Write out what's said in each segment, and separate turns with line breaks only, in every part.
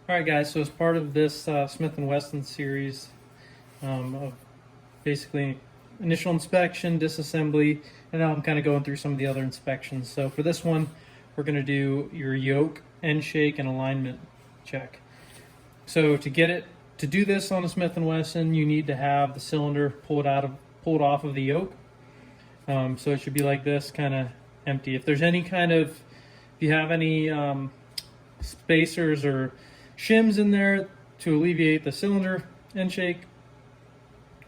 All right, guys. So as part of this Smith & Wesson series of basically initial inspection, disassembly, and now I'm kind of going through some of the other inspections. So for this one, we're going to do your yoke, Endshake, and alignment check. So to do this on a Smith & Wesson, you need to have the cylinder pulled off of the yoke. So it should be like this, kind of empty. If you have any spacers or shims in there to alleviate the cylinder Endshake,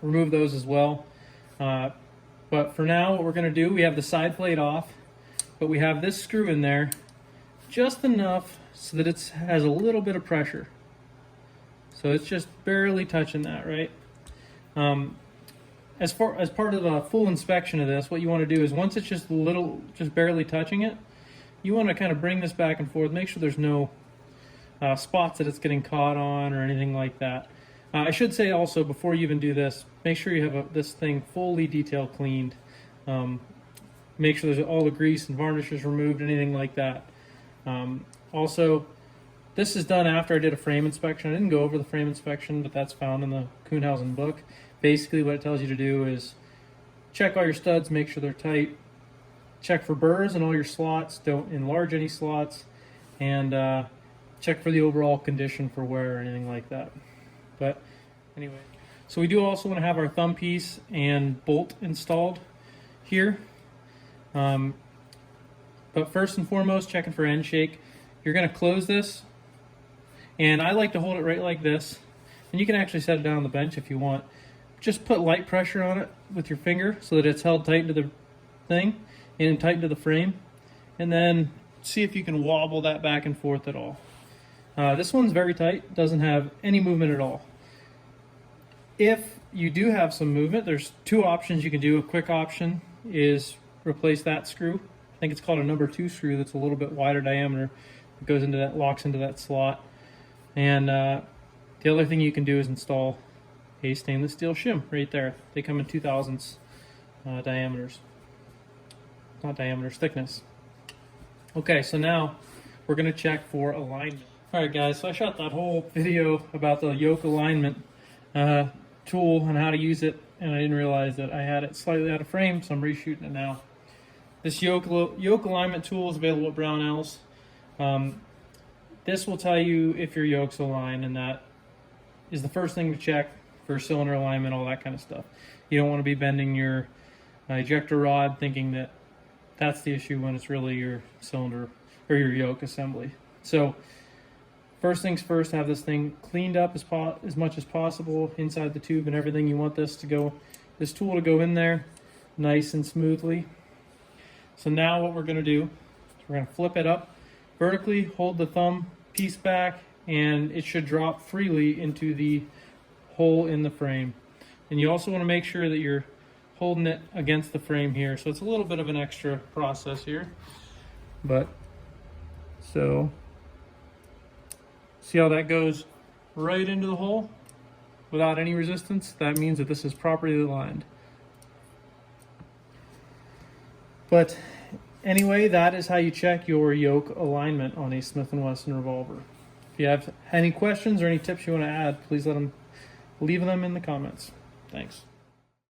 remove those as well. But for now, what we're going to do, we have the side plate off, but we have this screw in there just enough so that it has a little bit of pressure. So it's just barely touching that, right? As part of a full inspection of this, what you want to do is once it's just barely touching it, you want to kind of bring this back and forth, make sure there's no spots that it's getting caught on or anything like that. I should say also, before you even do this, make sure you have this thing fully detail cleaned. Make sure there's all the grease and varnishes removed, anything like that. Also, this is done after I did a frame inspection. I didn't go over the frame inspection, but that's found in the Kuhnhausen book. Basically, what it tells you to do is check all your studs, make sure they're tight, check for burrs in all your slots, don't enlarge any slots, and check for the overall condition for wear or anything like that. But anyway, so we do also want to have our thumb piece and bolt installed here. But first and foremost, checking for Endshake. You're going to close this, and I like to hold it right like this, and you can actually set it down on the bench if you want. Just put light pressure on it with your finger so that it's held tight to the thing and tight to the frame, and then see if you can wobble that back and forth at all. This one's very tight, doesn't have any movement at all. If you do have some movement, there's two options you can do. A quick option is replace that screw. I think it's called a number 2 screw that's a little bit wider diameter. It goes into that, locks into that slot. And the other thing you can do is install a stainless steel shim right there. They come in 2/1000 diameters. Not diameters, thickness. Okay, so now we're going to check for alignment. Alright guys, so I shot that whole video about the yoke alignment tool and how to use it, and I didn't realize that I had it slightly out of frame, so I'm reshooting it now. This yoke alignment tool is available at Brownells. This will tell you if your yoke's aligned, and that is the first thing to check for cylinder alignment, all that kind of stuff. You don't want to be bending your ejector rod thinking that that's the issue when it's really your cylinder or your yoke assembly. So first things first, have this thing cleaned up as much as possible inside the tube and everything. You want this tool to go in there nice and smoothly. So now what we're going to do is we're going to flip it up vertically, hold the thumb piece back, and it should drop freely into the hole in the frame. And you also want to make sure that you're holding it against the frame here. So it's a little bit of an extra process here. But so see how that goes right into the hole without any resistance? That means that this is properly aligned. But anyway, that is how you check your yoke alignment on a Smith & Wesson Revolver. If you have any questions or any tips you want to add, please leave them in the comments. Thanks.